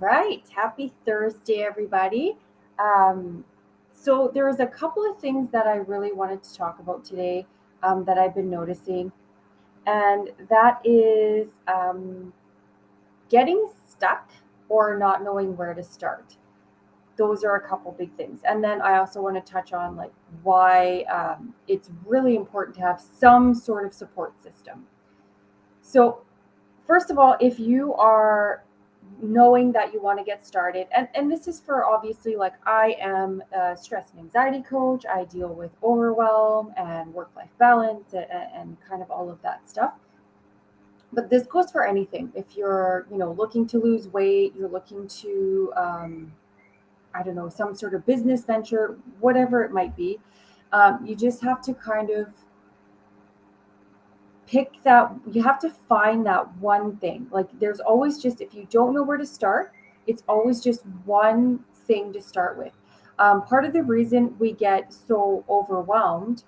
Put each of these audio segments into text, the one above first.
right. Happy Thursday, everybody. Um, so, there's a couple of things that I really wanted to talk about today that I've been noticing, and that is getting stuck or not knowing where to start. Those are a couple big things. And then I also want to touch on like why it's really important to have some sort of support system. So, first of all, if you are knowing that you want to get started, and this is for obviously, like, I am a stress and anxiety coach. I deal with overwhelm and work-life balance and kind of all of that stuff. But this goes for anything. If you're, looking to lose weight, you're looking to, I don't know, some sort of business venture, whatever it might be, you just have to kind of pick that. You have to find that one thing. Like, there's always just, if you don't know where to start, it's always just one thing to start with. Part of the reason we get so overwhelmed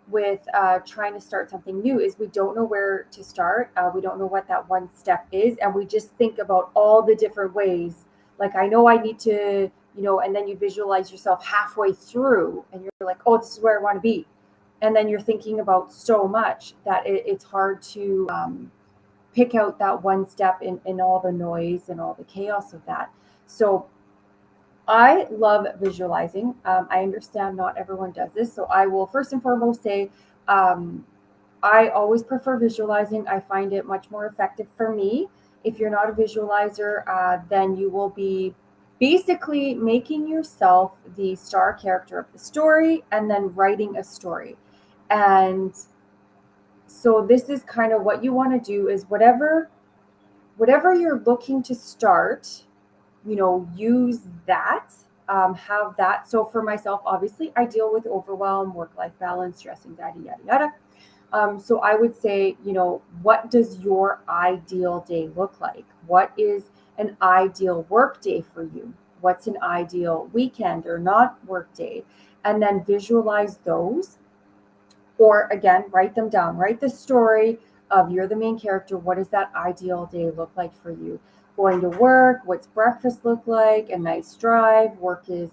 with trying to start something new is we don't know where to start. We don't know what that one step is, and we just think about all the different ways. Like, I know I need to, and then you visualize yourself halfway through and you're like, oh, this is where I want to be. And then you're thinking about so much that it's hard to pick out that one step in all the noise and all the chaos of that. So I love visualizing. I understand not everyone does this. So I will first and foremost say um, I always prefer visualizing. I find it much more effective for me. If you're not a visualizer, then you will be basically making yourself the star character of the story and then writing a story. And so this is kind of what you want to do is whatever you're looking to start, use that, have that. So for myself, obviously, I deal with overwhelm, work-life balance, stress, anxiety, yada yada. So I would say, what does your ideal day look like? What is an ideal work day for you? What's an ideal weekend or not work day? And then visualize those, or again, write them down. Write the story of, you're the main character. What does that ideal day look like for you? Going to work, what's breakfast look like? A nice drive. Work is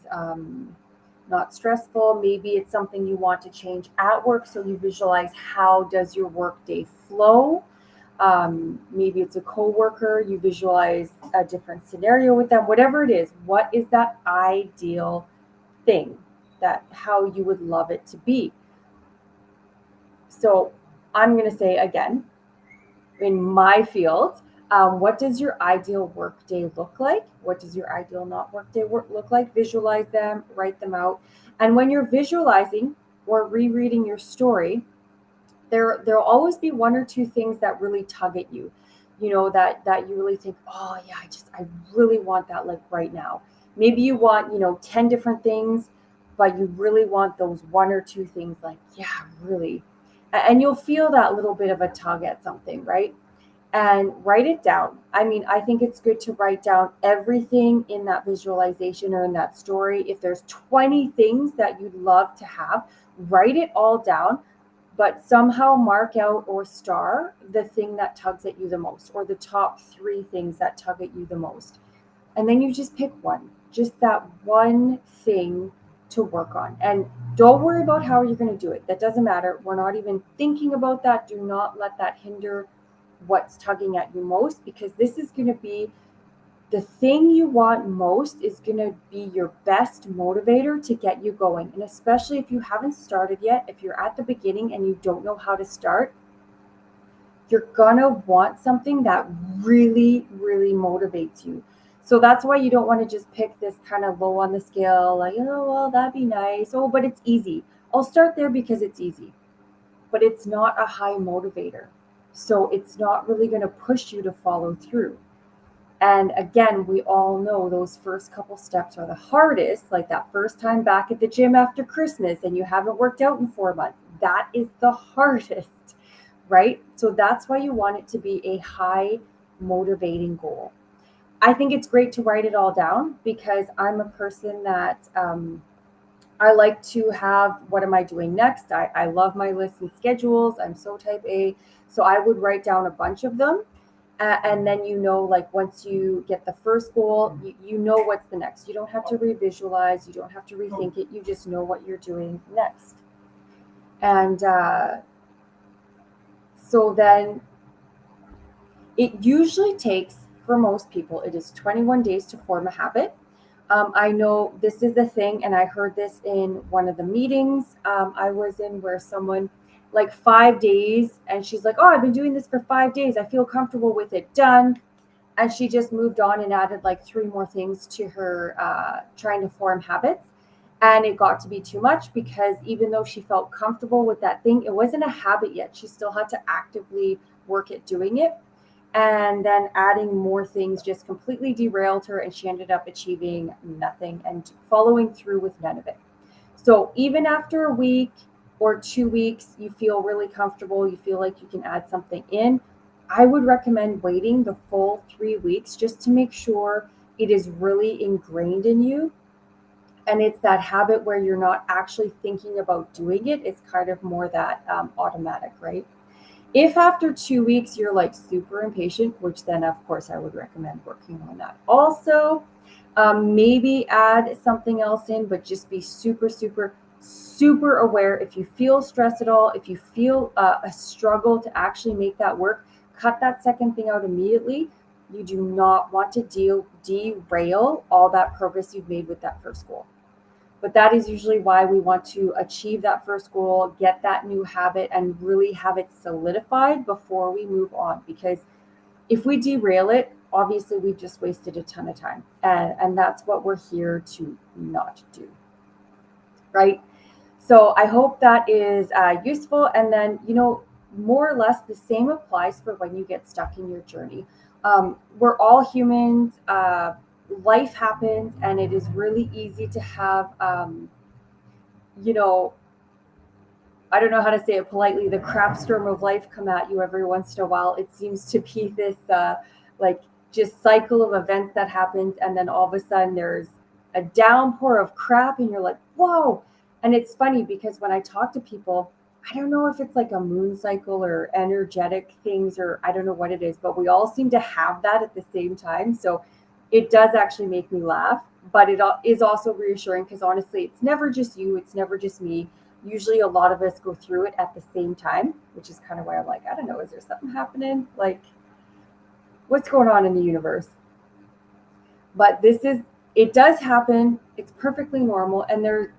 not stressful. Maybe it's something you want to change at work. So you visualize, how does your work day flow? Maybe it's a coworker. You visualize a different scenario with them. Whatever it is, what is that ideal thing, that how you would love it to be? So I'm going to say again, in my field, what does your ideal work day look like? What does your ideal not work day look like? Visualize them, write them out. And when you're visualizing or rereading your story, there'll always be one or two things that really tug at you, that you really think, oh yeah, I really want that, like, right now. Maybe you want, 10 different things, but you really want those one or two things, like, yeah, really. And you'll feel that little bit of a tug at something, right? And write it down. I mean, I think it's good to write down everything in that visualization or in that story. If there's 20 things that you'd love to have, write it all down, but somehow mark out or star the thing that tugs at you the most, or the top three things that tug at you the most. And then you just pick one, just that one thing to work on. And don't worry about how you're going to do it. That doesn't matter. We're not even thinking about that. Do not let that hinder what's tugging at you most, because this is going to be the thing you want most, is going to be your best motivator to get you going. And especially if you haven't started yet, if you're at the beginning and you don't know how to start, you're going to want something that really, really motivates you. So that's why you don't want to just pick this kind of low on the scale, like, oh, well, that'd be nice. Oh, but it's easy. I'll start there because it's easy. But it's not a high motivator. So it's not really going to push you to follow through. And again, we all know those first couple steps are the hardest, like that first time back at the gym after Christmas and you haven't worked out in 4 months. That is the hardest, right? So that's why you want it to be a high motivating goal. I think it's great to write it all down, because I'm a person that I like to have, what am I doing next? I love my lists and schedules. I'm so type A. So I would write down a bunch of them. And then, like once you get the first goal, you know what's the next. You don't have to revisualize, you don't have to rethink it, you just know what you're doing next. And so then it usually takes, for most people, it is 21 days to form a habit. I know this is the thing, and I heard this in one of the meetings I was in, where someone, like 5 days, and she's like, "Oh, I've been doing this for 5 days. I feel comfortable with it. Done." And she just moved on and added like three more things to her trying to form habits. And it got to be too much, because even though she felt comfortable with that thing, it wasn't a habit yet. She still had to actively work at doing it. And then adding more things just completely derailed her, and she ended up achieving nothing and following through with none of it. So even after a week or 2 weeks, you feel really comfortable, you feel like you can add something in, I would recommend waiting the full 3 weeks just to make sure it is really ingrained in you. And it's that habit where you're not actually thinking about doing it. It's kind of more that automatic, right? If after 2 weeks you're like super impatient, which then of course I would recommend working on that also. Maybe add something else in, but just be super, super, super aware. If you feel stress at all, if you feel a struggle to actually make that work, cut that second thing out immediately. You do not want to derail all that progress you've made with that first goal. But that is usually why we want to achieve that first goal, get that new habit, and really have it solidified before we move on. Because if we derail it, obviously we've just wasted a ton of time. And that's what we're here to not do. Right? So I hope that is useful. And then, more or less the same applies for when you get stuck in your journey. We're all humans. Life happens, and it is really easy to have, you know, I don't know how to say it politely, the crap storm of life come at you every once in a while. It seems to be this like just cycle of events that happens, and then all of a sudden there's a downpour of crap, and you're like, whoa. And it's funny because when I talk to people, I don't know if it's like a moon cycle or energetic things, or I don't know what it is, but we all seem to have that at the same time. So it does actually make me laugh, but is also reassuring, because honestly, it's never just you, it's never just me. Usually a lot of us go through it at the same time, which is kind of why I'm like, I don't know, is there something happening? Like, what's going on in the universe? But it does happen. It's perfectly normal. And they're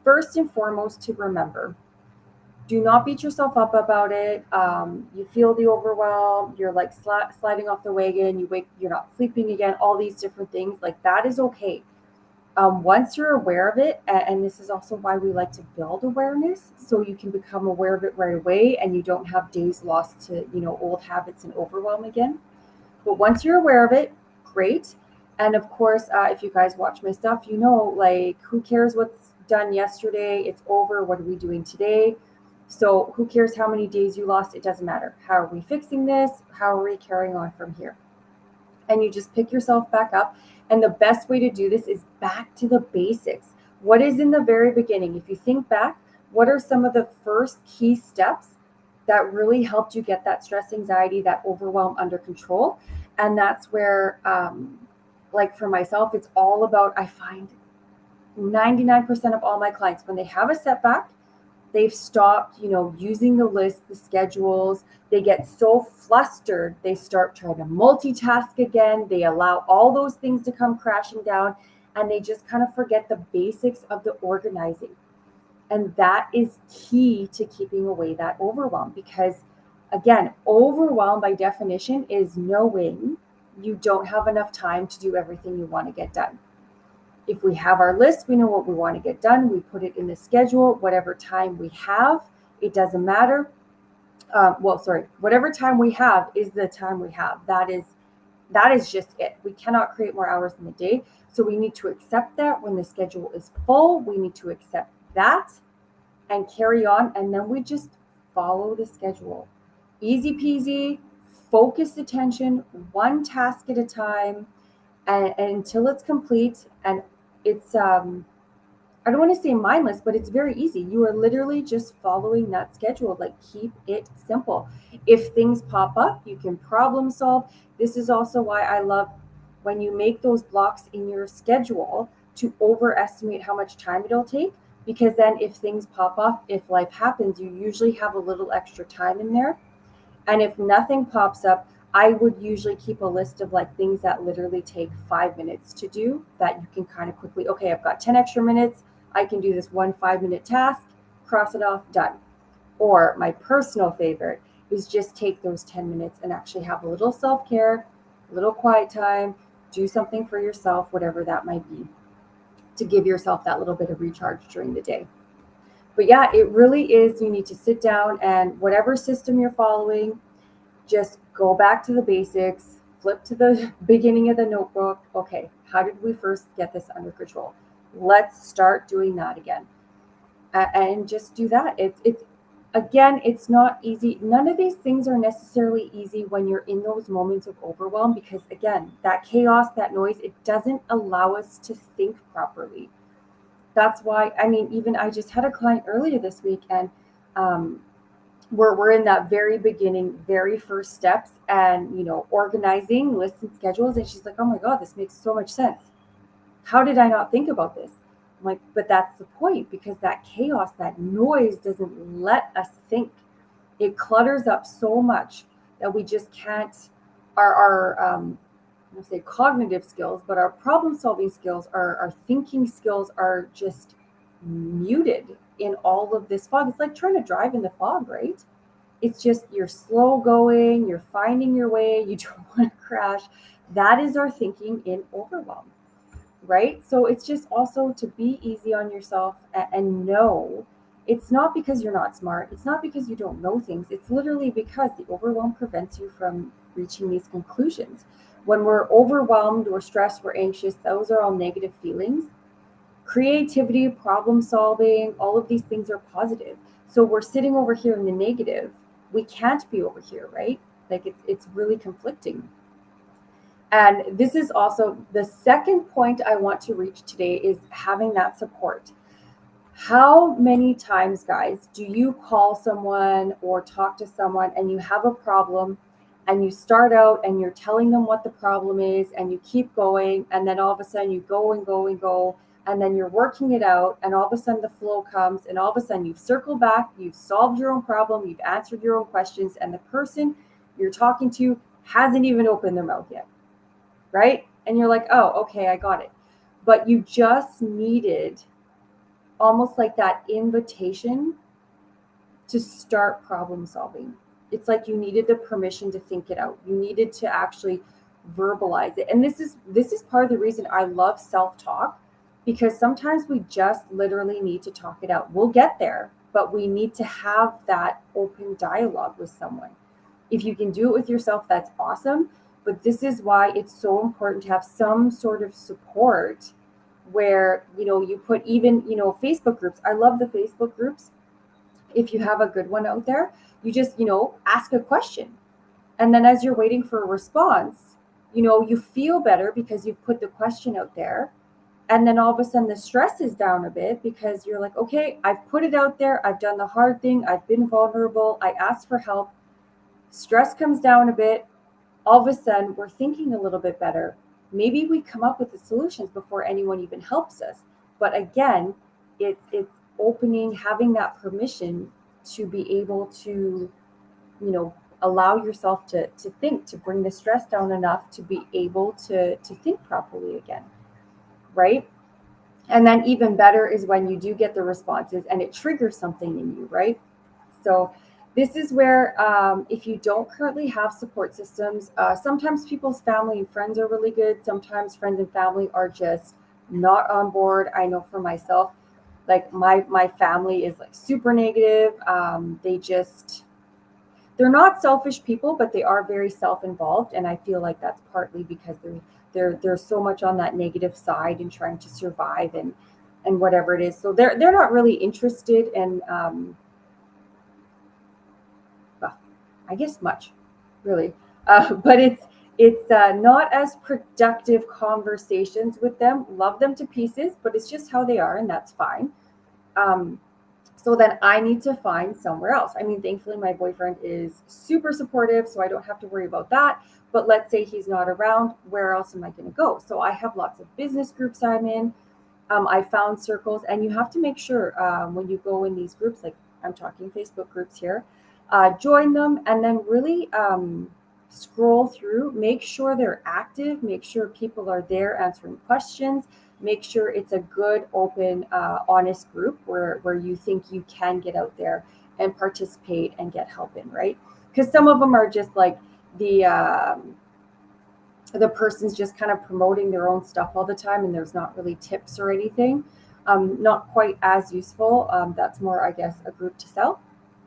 first and foremost to remember, do not beat yourself up about it. You feel the overwhelm, you're like sliding off the wagon, you're not sleeping again, all these different things. Like, that is okay. Once you're aware of it, and this is also why we like to build awareness, so you can become aware of it right away, and you don't have days lost to old habits and overwhelm again. But once you're aware of it, great. And of course, if you guys watch my stuff, like, who cares what's done yesterday? It's over. What are we doing today? So who cares how many days you lost? It doesn't matter. How are we fixing this? How are we carrying on from here? And you just pick yourself back up. And the best way to do this is back to the basics. What is in the very beginning? If you think back, what are some of the first key steps that really helped you get that stress, anxiety, that overwhelm under control? And that's where, like for myself, it's all about, I find 99% of all my clients, when they have a setback, they've stopped, using the list, the schedules. They get so flustered, they start trying to multitask again. They allow all those things to come crashing down, and they just kind of forget the basics of the organizing. And that is key to keeping away that overwhelm, because again, overwhelm by definition is knowing you don't have enough time to do everything you want to get done. If we have our list, we know what we want to get done. We put it in the schedule, whatever time we have, it doesn't matter. Whatever time we have is the time we have. That is just it. We cannot create more hours in the day. So we need to accept that when the schedule is full, we need to accept that and carry on. And then we just follow the schedule. Easy peasy, focused attention, one task at a time, and until it's complete. And it's I don't want to say mindless, but it's very easy. You are literally just following that schedule. Like, keep it simple. If things pop up, you can problem solve. This is also why I love when you make those blocks in your schedule to overestimate how much time it'll take. Because then, if things pop up, if life happens, you usually have a little extra time in there. And if nothing pops up, I would usually keep a list of like things that literally take 5 minutes to do that you can kind of quickly, okay, I've got 10 extra minutes. I can do this one 5 minute task, cross it off, done. Or my personal favorite is just take those 10 minutes and actually have a little self care, a little quiet time, do something for yourself, whatever that might be, to give yourself that little bit of recharge during the day. But yeah, it really is. You need to sit down and whatever system you're following, just go back to the basics, flip to the beginning of the notebook. Okay, how did we first get this under control? Let's start doing that again. And just do that. It's again, it's not easy. None of these things are necessarily easy when you're in those moments of overwhelm because again, that chaos, that noise, it doesn't allow us to think properly. That's why, I mean, even I just had a client earlier this week and um, we're in that very beginning, very first steps and, organizing lists and schedules. And she's like, oh my God, this makes so much sense. How did I not think about this? I'm like, but that's the point because that chaos, that noise doesn't let us think. It clutters up so much that we just can't, our I say cognitive skills, but our problem solving skills, our thinking skills are just muted in all of this fog. It's like trying to drive in the fog, right? It's just you're slow going, you're finding your way, you don't want to crash. That is our thinking in overwhelm, right? So it's just also to be easy on yourself and know it's not because you're not smart. It's not because you don't know things. It's literally because the overwhelm prevents you from reaching these conclusions. When we're overwhelmed, we're stressed, we're anxious, those are all negative feelings. Creativity, problem solving, all of these things are positive. So we're sitting over here in the negative. We can't be over here, right? Like it's really conflicting. And this is also the second point I want to reach today is having that support. How many times, guys, do you call someone or talk to someone and you have a problem and you start out and you're telling them what the problem is and you keep going and then all of a sudden you go and go and go and then you're working it out and all of a sudden the flow comes and all of a sudden you've circled back, you've solved your own problem, you've answered your own questions and the person you're talking to hasn't even opened their mouth yet, right? And you're like, oh, okay, I got it. But you just needed almost like that invitation to start problem solving. It's like you needed the permission to think it out. You needed to actually verbalize it. And this is part of the reason I love self-talk because sometimes we just literally need to talk it out. We'll get there, but we need to have that open dialogue with someone. If you can do it with yourself, that's awesome. But this is why it's so important to have some sort of support where, you put even, Facebook groups. I love the Facebook groups. If you have a good one out there, you just, ask a question. And then as you're waiting for a response, you feel better because you've put the question out there. And then all of a sudden the stress is down a bit because you're like, okay, I've put it out there. I've done the hard thing. I've been vulnerable. I asked for help. Stress comes down a bit. All of a sudden we're thinking a little bit better. Maybe we come up with the solutions before anyone even helps us. But again, it's opening, having that permission to be able to, allow yourself to think, to bring the stress down enough to be able to think properly again, right? And then even better is when you do get the responses and it triggers something in you, right? So this is where if you don't currently have support systems, sometimes people's family and friends are really good. Sometimes friends and family are just not on board. I know for myself, like my family is like super negative. They're not selfish people, but they are very self-involved. And I feel like that's partly because they're so much on that negative side and trying to survive and whatever it is. So they're not really interested in well, I guess much, really. But It's not as productive conversations with them. Love them to pieces, but it's just how they are, and that's fine. Um, so then I need to find somewhere else. I mean, thankfully, my boyfriend is super supportive, so I don't have to worry about that. But let's say he's not around, where else am I going to go? So I have lots of business groups I'm in. I found circles, and you have to make sure when you go in these groups, like I'm talking Facebook groups here, join them and then really scroll through, make sure they're active, make sure people are there answering questions, make sure it's a good, open, honest group where you think you can get out there and participate and get help in, right? Because some of them are just like the person's just kind of promoting their own stuff all the time and there's not really tips or anything. Not quite as useful. That's more, I guess, a group to sell,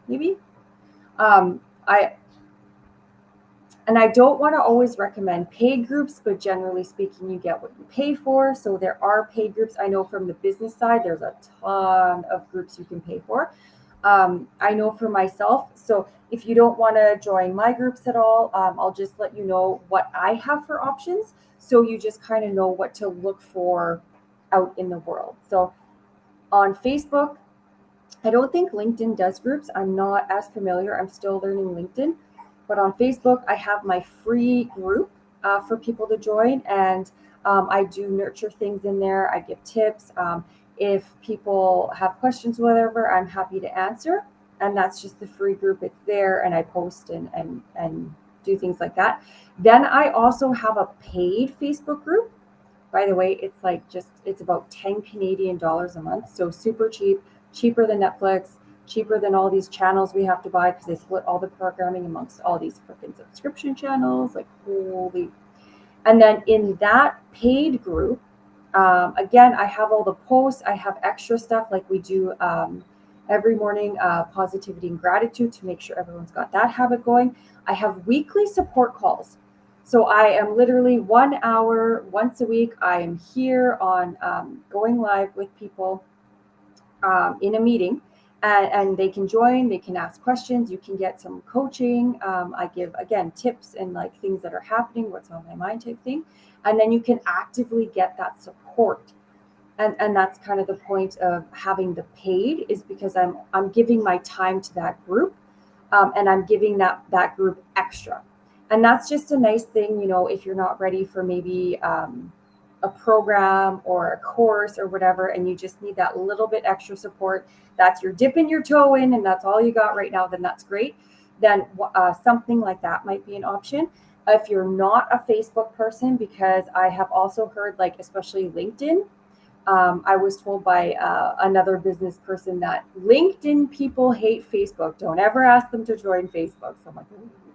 maybe. I and I don't want to always recommend paid groups, but generally speaking, you get what you pay for. So there are paid groups. I know from the business side, there's a ton of groups you can pay for. I know for myself. So if you don't want to join my groups at all, I'll just let you know what I have for options. So you just kind of know what to look for out in the world. So on Facebook, I don't think LinkedIn does groups. I'm not as familiar. I'm still learning LinkedIn. But on Facebook, I have my free group for people to join. And I do nurture things in there. I give tips. If people have questions, whatever, I'm happy to answer. And that's just the free group. It's there. And I post and do things like that. Then I also have a paid Facebook group. By the way, it's like it's about 10 Canadian dollars a month. So super cheap, cheaper than Netflix, cheaper than all these channels we have to buy because they split all the programming amongst all these freaking subscription channels. Like, holy. And then in that paid group, again, I have all the posts, I have extra stuff like we do every morning, positivity and gratitude to make sure everyone's got that habit going. I have weekly support calls. So I am literally 1 hour once a week. I am here on going live with people in a meeting, and they can join, they can ask questions, you can get some coaching. I give, again, tips and like things that are happening, what's on my mind type thing. And then you can actively get that support. And that's kind of the point of having the paid, is because I'm giving my time to that group, and I'm giving that group extra. And that's just a nice thing, if you're not ready for maybe a program or a course or whatever, and you just need that little bit extra support. That's your dipping your toe in, and that's all you got right now. Then that's great. Then something like that might be an option. If you're not a Facebook person, because I have also heard, like, especially LinkedIn, I was told by another business person that LinkedIn people hate Facebook. Don't ever ask them to join Facebook. So I'm like,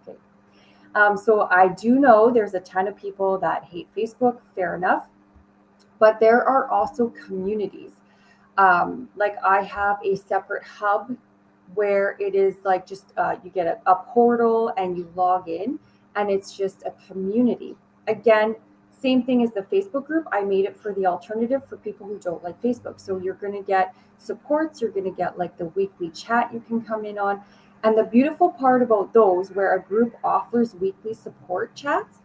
okay. So I do know there's a ton of people that hate Facebook. Fair enough. But there are also communities. Like I have a separate hub where it is like just you get a portal and you log in, and it's just a community. Again, same thing as the Facebook group. I made it for the alternative for people who don't like Facebook. So you're going to get supports, you're going to get like the weekly chat you can come in on. And the beautiful part about those, where a group offers weekly support chats,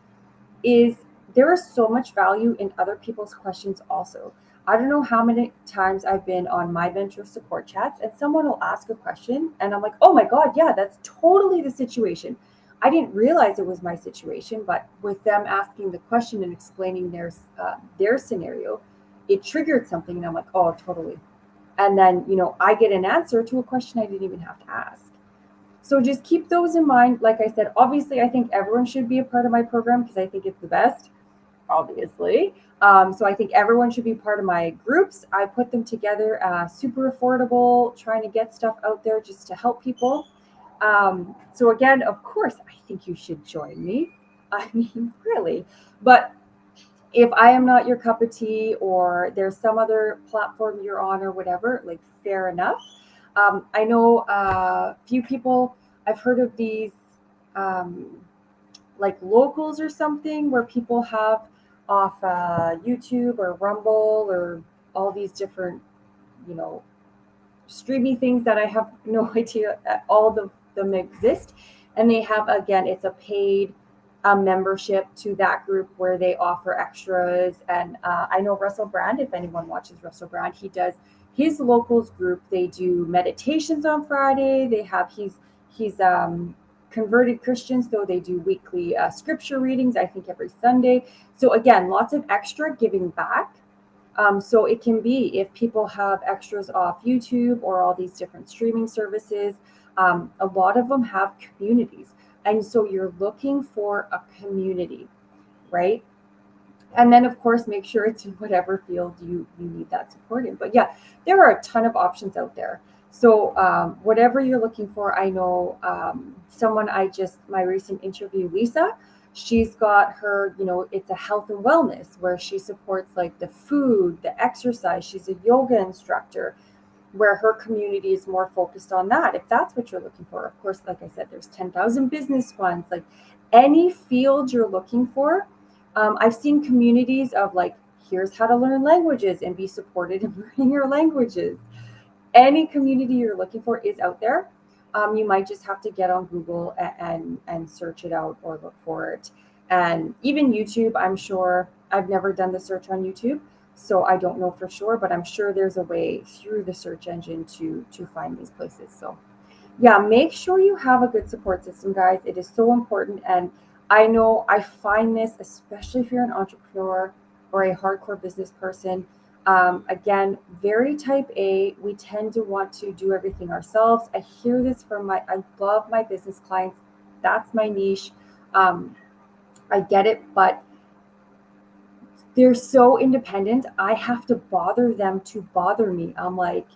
is there is so much value in other people's questions also. I don't know how many times I've been on My Venture support chats and someone will ask a question and I'm like, oh my God, yeah, that's totally the situation. I didn't realize it was my situation, but with them asking the question and explaining their scenario, it triggered something. And I'm like, oh, totally. And then, I get an answer to a question I didn't even have to ask. So just keep those in mind. Like I said, obviously, I think everyone should be a part of my program because I think it's the best, obviously. So I think everyone should be part of my groups. I put them together, super affordable, trying to get stuff out there just to help people. So again, of course, I think you should join me. I mean, really. But if I am not your cup of tea, or there's some other platform you're on or whatever, like, fair enough. I know a few people, I've heard of these like locals or something, where people have off YouTube or Rumble or all these different, streamy things that I have no idea all of them exist. And they have, again, it's a paid a membership to that group where they offer extras. And I know Russell Brand, if anyone watches Russell Brand, he does his locals group. They do meditations on Friday. They have he's converted Christian, so they do weekly scripture readings, I think every Sunday. So again, lots of extra giving back. So it can be if people have extras off YouTube or all these different streaming services, a lot of them have communities. And so you're looking for a community, right? And then, of course, make sure it's in whatever field you need that support in. But yeah, there are a ton of options out there. So whatever you're looking for, I know my recent interview, Lisa, she's got her, it's a health and wellness where she supports like the food, the exercise. She's a yoga instructor where her community is more focused on that. If that's what you're looking for, of course, like I said, there's 10,000 business ones, like any field you're looking for. I've seen communities of like, here's how to learn languages and be supported in learning your languages. Any community you're looking for is out there. You might just have to get on Google and search it out or look for it. And even YouTube, I'm sure, I've never done the search on YouTube, so I don't know for sure, but I'm sure there's a way through the search engine to find these places. So yeah, make sure you have a good support system, guys. It is so important. And I know I find this, especially if you're an entrepreneur or a hardcore business person. Again, very type A. We tend to want to do everything ourselves. I hear this I love my business clients. That's my niche. I get it, but they're so independent. I have to bother them to bother me. I'm like,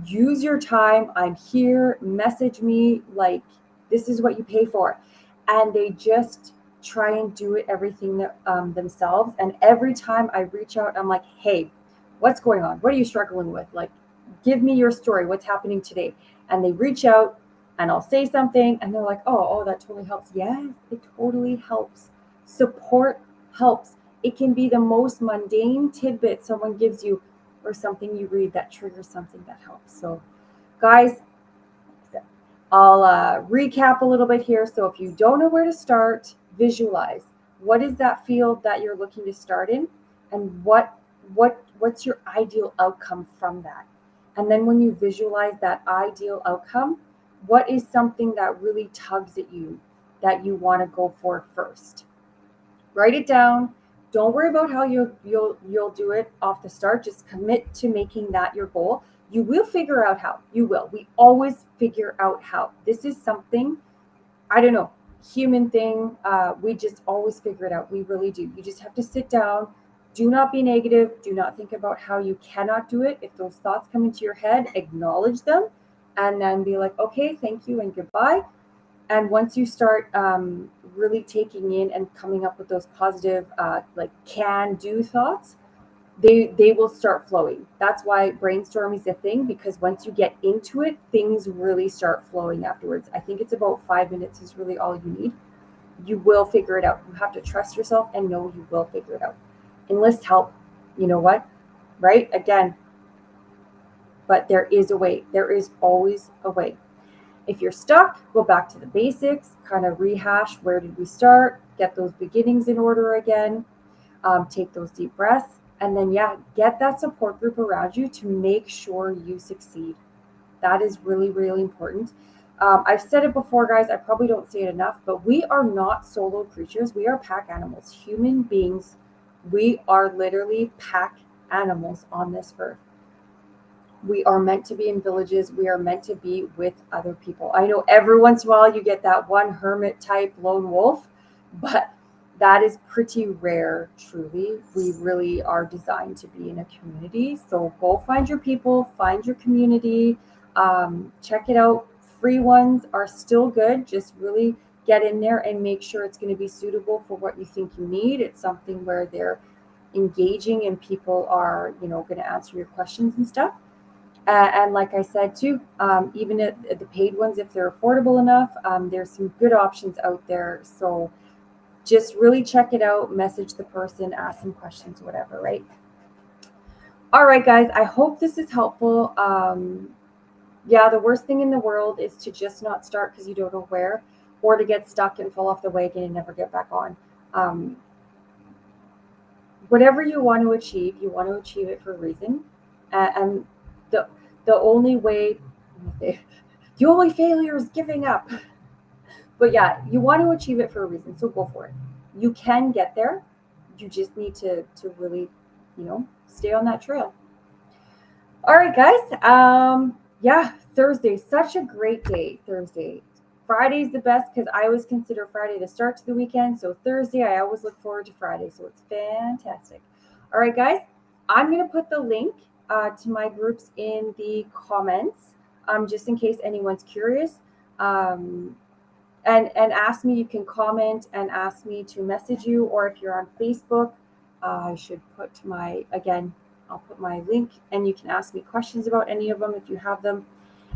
use your time. I'm here. Message me. Like, this is what you pay for. And they just try and do it everything themselves. And every time I reach out, I'm like, hey, what's going on? What are you struggling with? Like, give me your story. What's happening today? And they reach out and I'll say something and they're like, oh, that totally helps. Yes, it totally helps. Support helps. It can be the most mundane tidbit someone gives you or something you read that triggers something that helps. So, guys, I'll recap a little bit here. So, if you don't know where to start, visualize. What is that field that you're looking to start in, and what's your ideal outcome from that? And then when you visualize that ideal outcome, what is something that really tugs at you that you want to go for first? Write it down. Don't worry about how you'll do it off the start. Just commit to making that your goal. You will figure out how. You will. We always figure out how. This is something, I don't know, human thing. We just always figure it out. We really do. You just have to sit down. Do not be negative. Do not think about how you cannot do it. If those thoughts come into your head, acknowledge them and then be like, okay, thank you and goodbye. And once you start really taking in and coming up with those positive, like can do thoughts, they will start flowing. That's why brainstorming is a thing, because once you get into it, things really start flowing afterwards. I think it's about 5 minutes is really all you need. You will figure it out. You have to trust yourself and know you will figure it out. Enlist help. You know what? Right? Again, but there is a way. There is always a way. If you're stuck, go back to the basics, kind of rehash where did we start, get those beginnings in order again, take those deep breaths, and then, get that support group around you to make sure you succeed. That is really, really important. I've said it before, guys. I probably don't say it enough, but we are not solo creatures. We are pack animals, human beings. We are literally pack animals on this earth. We are meant to be in villages. We are meant to be with other people. I know every once in a while you get that one hermit type lone wolf, but that is pretty rare, truly. We really are designed to be in a community. So go find your people, find your community, check it out. Free ones are still good. Just really get in there and make sure it's going to be suitable for what you think you need. It's something where they're engaging and people are, going to answer your questions and stuff. And like I said too, even at the paid ones, if they're affordable enough, there's some good options out there. So just really check it out, message the person, ask some questions, whatever, right? All right, guys, I hope this is helpful. The worst thing in the world is to just not start because you don't know where. or to get stuck and fall off the wagon and never get back on. Whatever you want to achieve it for a reason. And the the only way, the only failure is giving up. But yeah, you want to achieve it for a reason, so go for it. You can get there. You just need to really, stay on that trail. All right, guys. Yeah, Thursday, such a great day. Thursday. Friday's the best because I always consider Friday the start to the weekend. So Thursday, I always look forward to Friday. So it's fantastic. All right, guys. I'm gonna put the link to my groups in the comments, just in case anyone's curious. And ask me. You can comment and ask me to message you, or if you're on Facebook, I should put my again. I'll put my link, and you can ask me questions about any of them if you have them.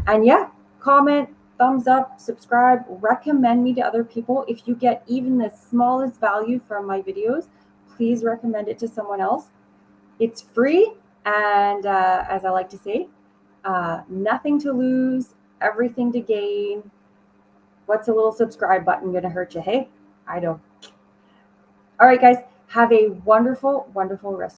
And yeah, comment, thumbs up, subscribe, recommend me to other people. If you get even the smallest value from my videos, please recommend it to someone else. It's free, and as I like to say, nothing to lose, everything to gain. What's a little subscribe button going to hurt you? Hey, I don't. All right, guys, have a wonderful, wonderful rest.